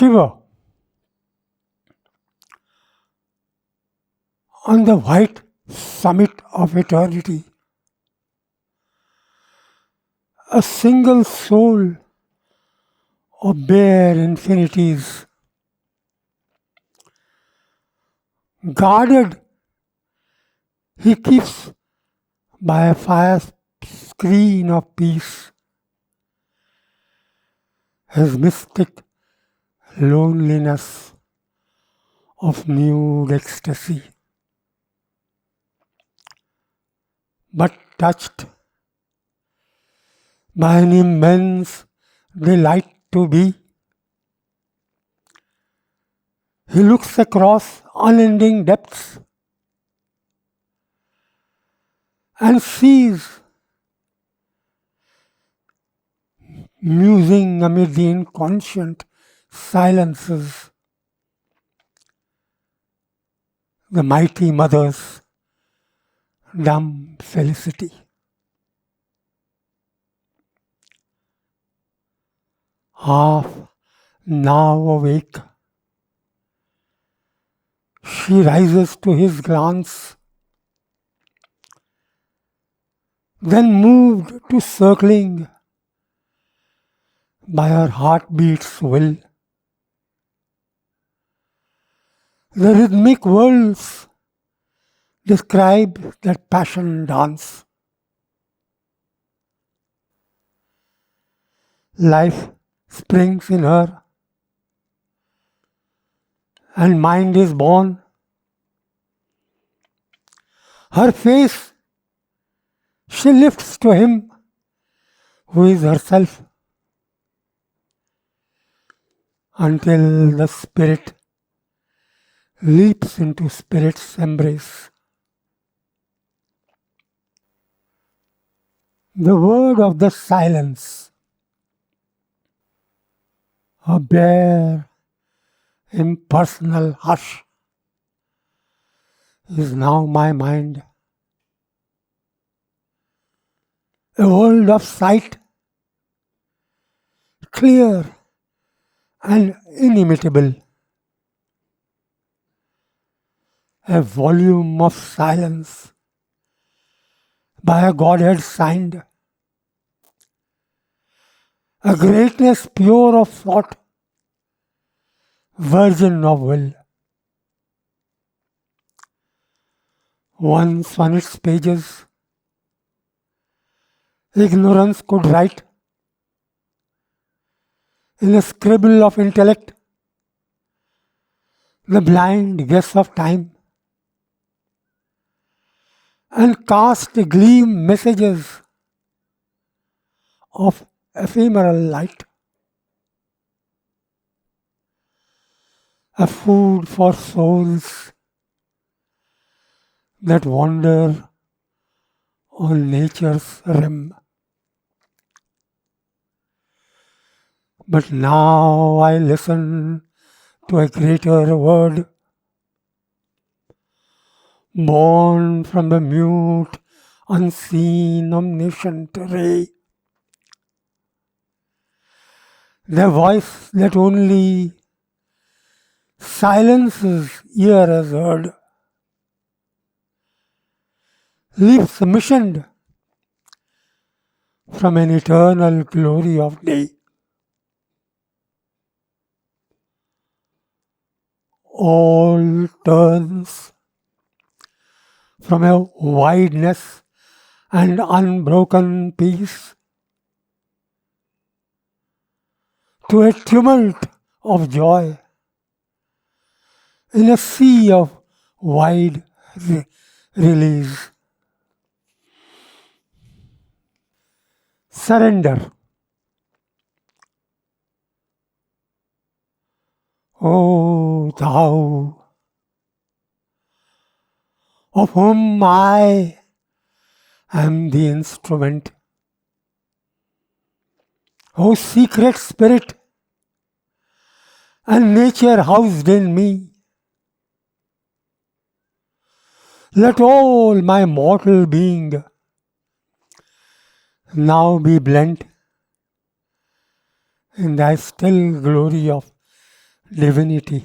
Shiva on the white summit of eternity, a single soul of bare infinities, guarded he keeps by a fire screen of peace, his mystic loneliness of nude ecstasy. But touched by an immense delight to be, he looks across unending depths and sees, musing amid the inconscient silences, the mighty mother's dumb felicity. Half now awake, she rises to his glance, then moved to circling by her heartbeat's will. The rhythmic worlds describe that passion dance. Life springs in her, and mind is born. Her face she lifts to him who is herself, until the spirit leaps into spirit's embrace. The word of the silence, a bare, impersonal hush, is now my mind. A world of sight, clear and inimitable. A volume of silence by a Godhead signed. A greatness pure of thought, virgin of will. Once on its pages, ignorance could write in a scribble of intellect the blind guess of time, and cast gleam messages of ephemeral light. A food for souls that wander on nature's rim. But now I listen to a greater word, born from the mute, unseen, omniscient ray. The voice that only silence's ear has heard, leaves missioned from an eternal glory of day. All turns from a wideness and unbroken peace to a tumult of joy in a sea of wide release. Surrender. O thou, of whom I am the instrument, O secret spirit, and nature housed in me, let all my mortal being now be blent in thy still glory of divinity.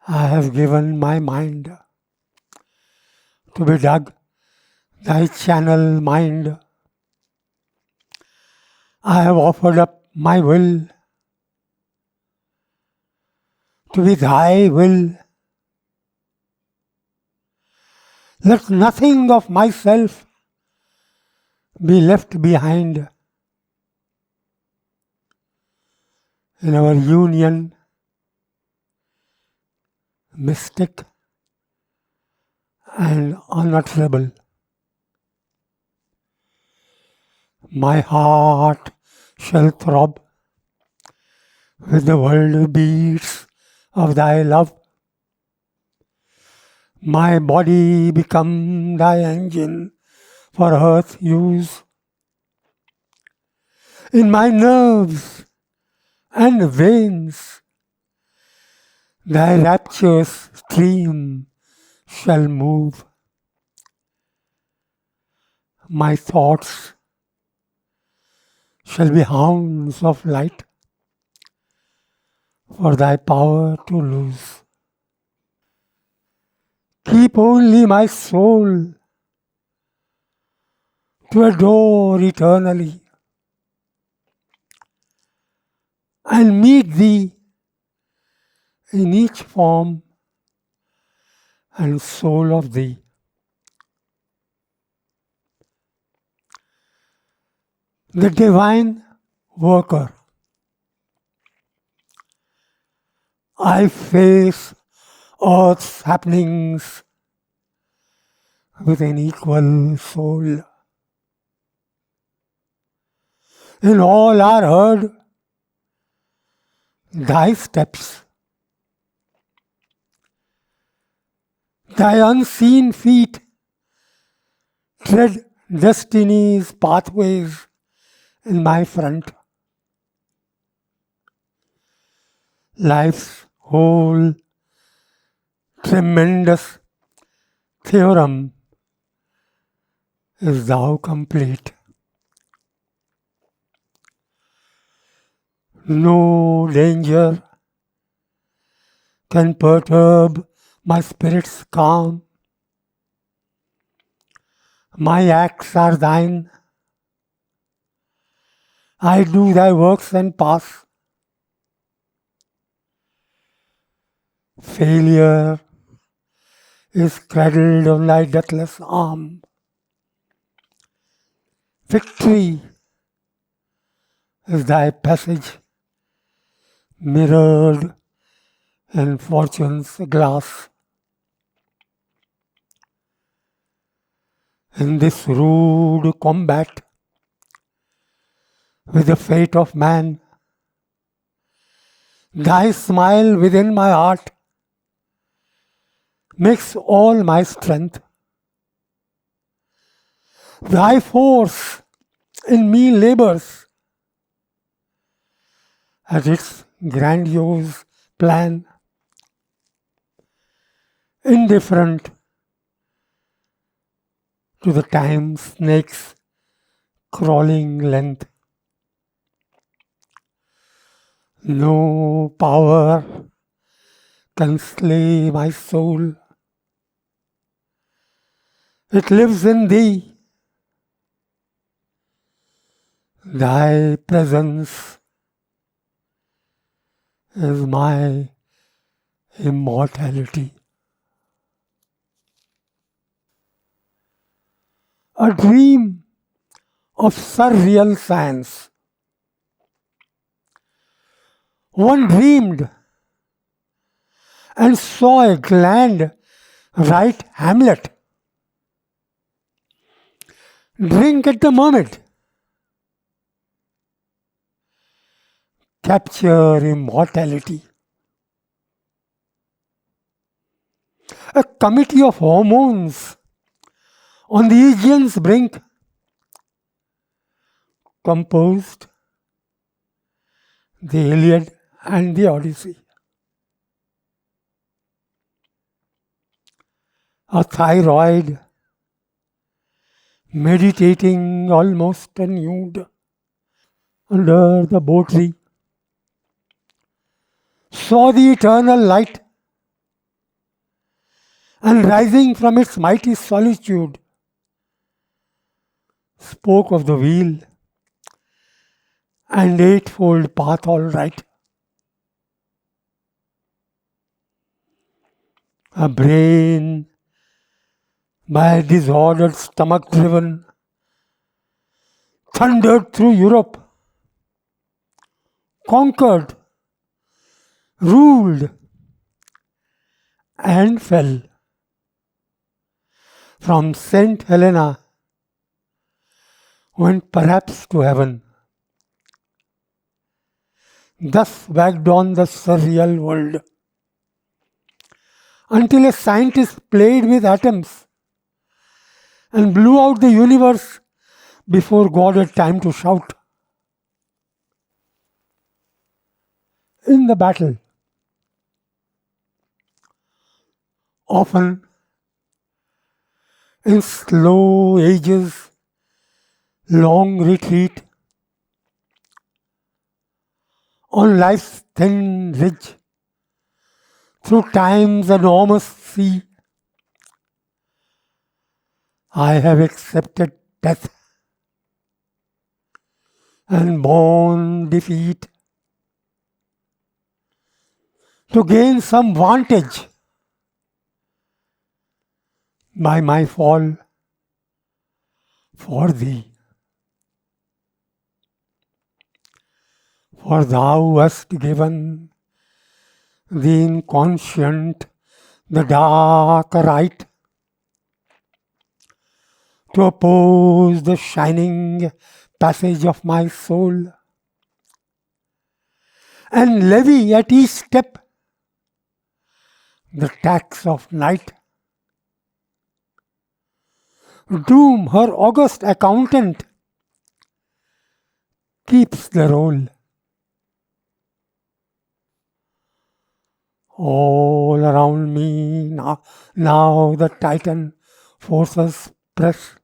I have given my mind to be dug, thy channel mind. I have offered up my will to be thy will. Let nothing of myself be left behind. In our union, mystic and unutterable, my heart shall throb with the world beats of thy love. My body become thy engine for earth use. In my nerves and veins, thy rapturous stream shall move. My thoughts shall be hounds of light for thy power to lose. Keep only my soul to adore eternally and meet thee in each form and soul of thee. The divine worker, I face earth's happenings with an equal soul. In all are heard thy steps. Thy unseen feet tread destiny's pathways in my front. Life's whole tremendous theorem is thou complete. No danger can perturb my spirit's calm. My acts are thine. I do thy works and pass. Failure is cradled on thy deathless arm. Victory is thy passage, mirrored in fortune's glass. In this rude combat with the fate of man, thy smile within my heart makes all my strength. Thy force in me labors at its grandiose plan, indifferent to the time snake's crawling length. No power can slay my soul. It lives in thee. Thy presence is my immortality. A dream of surreal science. One dreamed and saw a gland write Hamlet. Drink at the moment. Capture immortality. A committee of hormones on the Aegean's brink composed the Iliad and the Odyssey. A thyroid meditating almost nude under the bow tree, saw the eternal light, and rising from its mighty solitude, spoke of the wheel and eightfold path all right. A brain by a disordered stomach driven, thundered through Europe, conquered, ruled, and fell. From St. Helena went perhaps to heaven. Thus wagged on the surreal world, until a scientist played with atoms and blew out the universe before God had time to shout. In the battle, often in slow ages, long retreat, on life's thin ridge, through time's enormous sea, I have accepted death and borne defeat to gain some vantage by my fall for thee. For thou hast given the inconscient the dark right to oppose the shining passage of my soul, and levy at each step the tax of night. Doom, her august accountant, keeps the roll. All around me now the Titan forces press.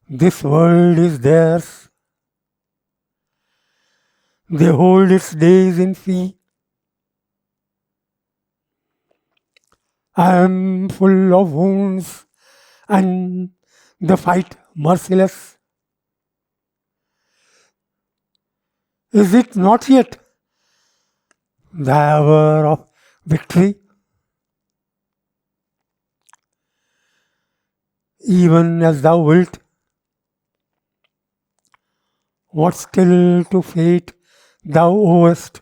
This world is theirs. They hold its days in fee. I am full of wounds and the fight merciless. Is it not yet the hour of victory? Even as thou wilt, what still to fate thou owest?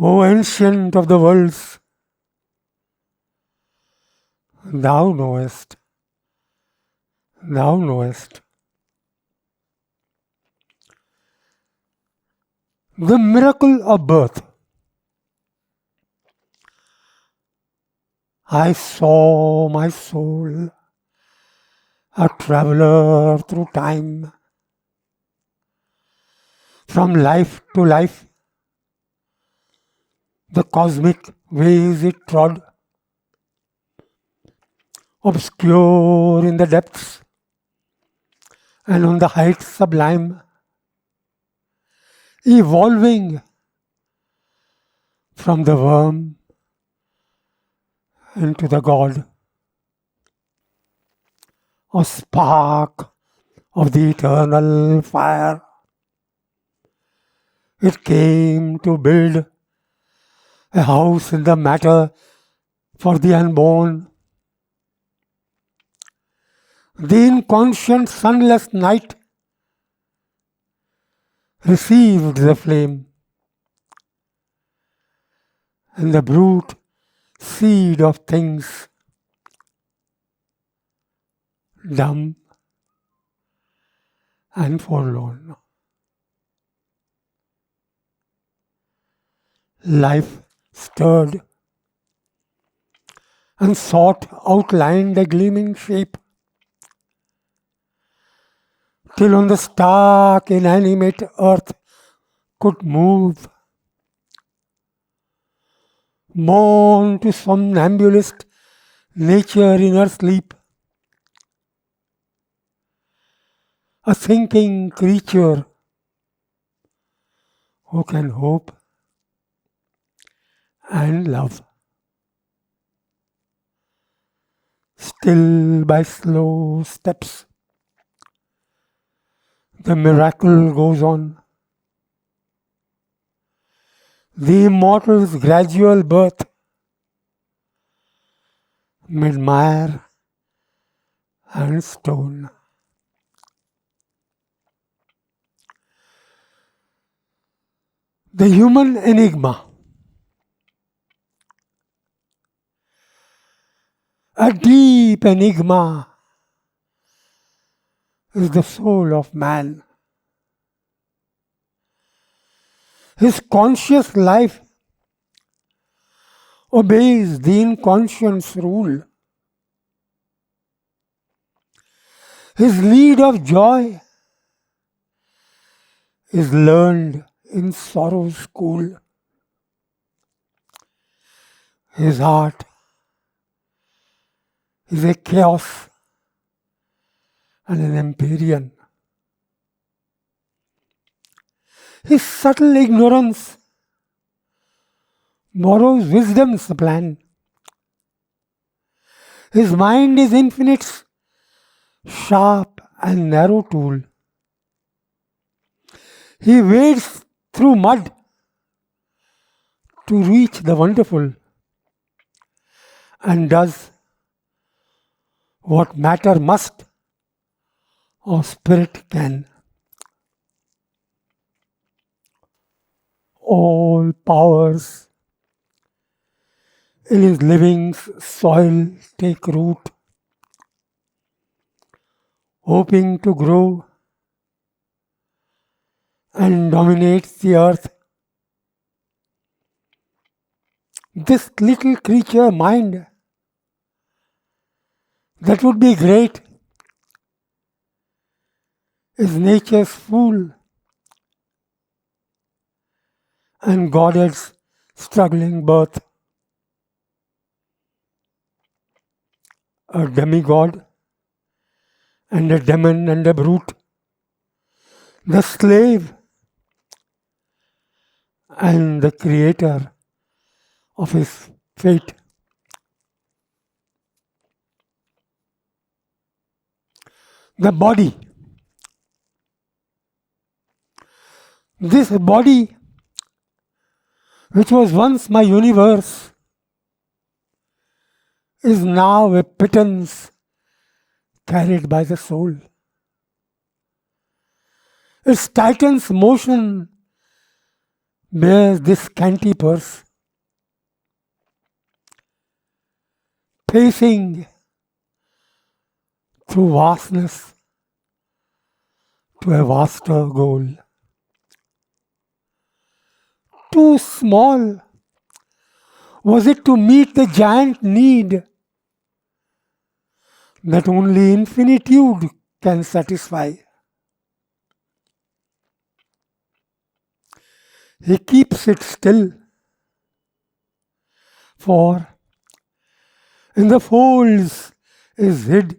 O ancient of the worlds, thou knowest, thou knowest. The miracle of birth. I saw my soul, a traveler through time, from life to life, the cosmic ways it trod, obscure in the depths and on the heights sublime, evolving from the worm into the God, a spark of the eternal fire. It came to build a house in the matter for the unborn. The inconscient sunless night received the flame, and the brute seed of things, dumb and forlorn. Life stirred and sought outlined a gleaming shape, till on the stark inanimate earth could move, born to somnambulist nature in her sleep. a thinking creature who can hope and love. Still by slow steps, the miracle goes on. The immortal's gradual birth, mid mire and stone. The human enigma. A deep enigma is the soul of man. His conscious life obeys the inconscious rule. His lead of joy is learned in sorrow's school. His heart is a chaos and an empyrean. His subtle ignorance borrows wisdom's plan. His mind is infinite's sharp and narrow tool. He wades through mud to reach the wonderful and does what matter must or spirit can. All powers in his living soil take root, hoping to grow and dominate the earth. This little creature mind that would be great is nature's fool and God's struggling birth. A demigod and a demon and a brute, the slave and the creator of his fate. The body. This body, which was once my universe, is now a pittance carried by the soul. Its titan's motion bears this scanty purse, pacing through vastness to a vaster goal. Too small was it to meet the giant need that only infinitude can satisfy. He keeps it still, for in the folds is hid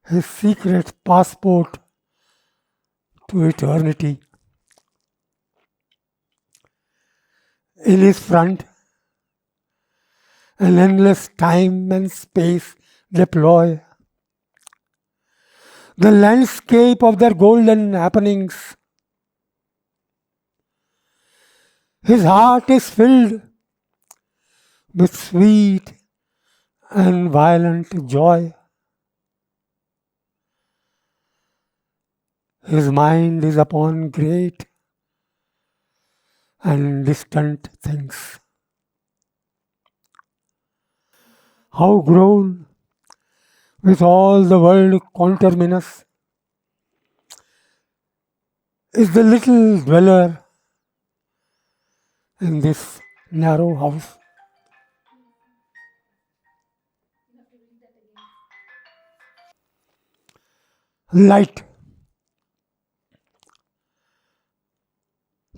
his secret passport to eternity. In his front, an endless time and space deploy the landscape of their golden happenings. His heart is filled with sweet and violent joy. His mind is upon great and distant things. How grown with all the world conterminous is the little dweller in this narrow house. Light.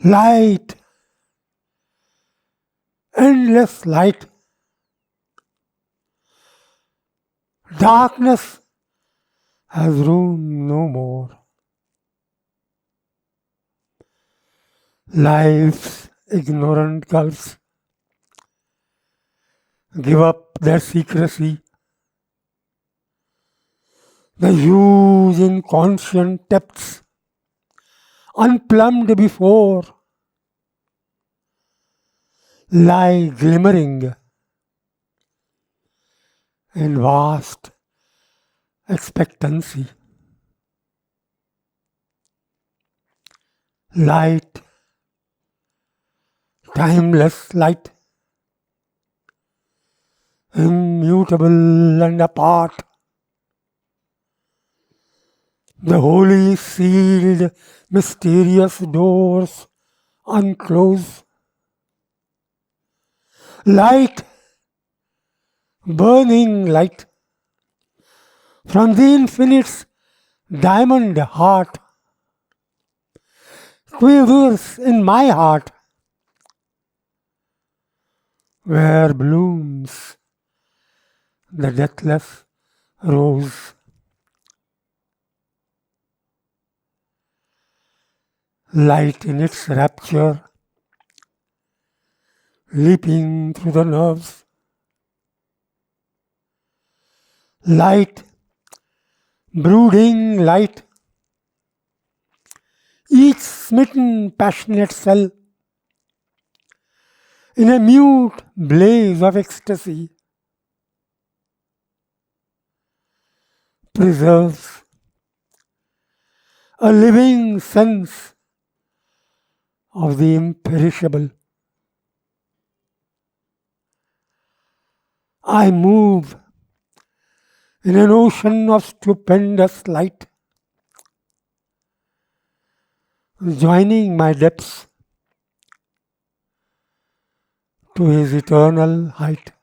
Light. Endless light. Darkness has room no more. Life's ignorant gulfs give up their secrecy. The huge inconscient depths, unplumbed before, lie glimmering in vast expectancy. Light, timeless light, immutable and apart. The holy sealed, mysterious doors unclose. Light, burning light, from the infinite's diamond heart, quivers in my heart, where blooms the deathless rose. Light in its rapture, leaping through the nerves. Light, brooding light, each smitten passionate cell in a mute blaze of ecstasy, preserves a living sense of the imperishable. I move in an ocean of stupendous light, joining my depths to his eternal height.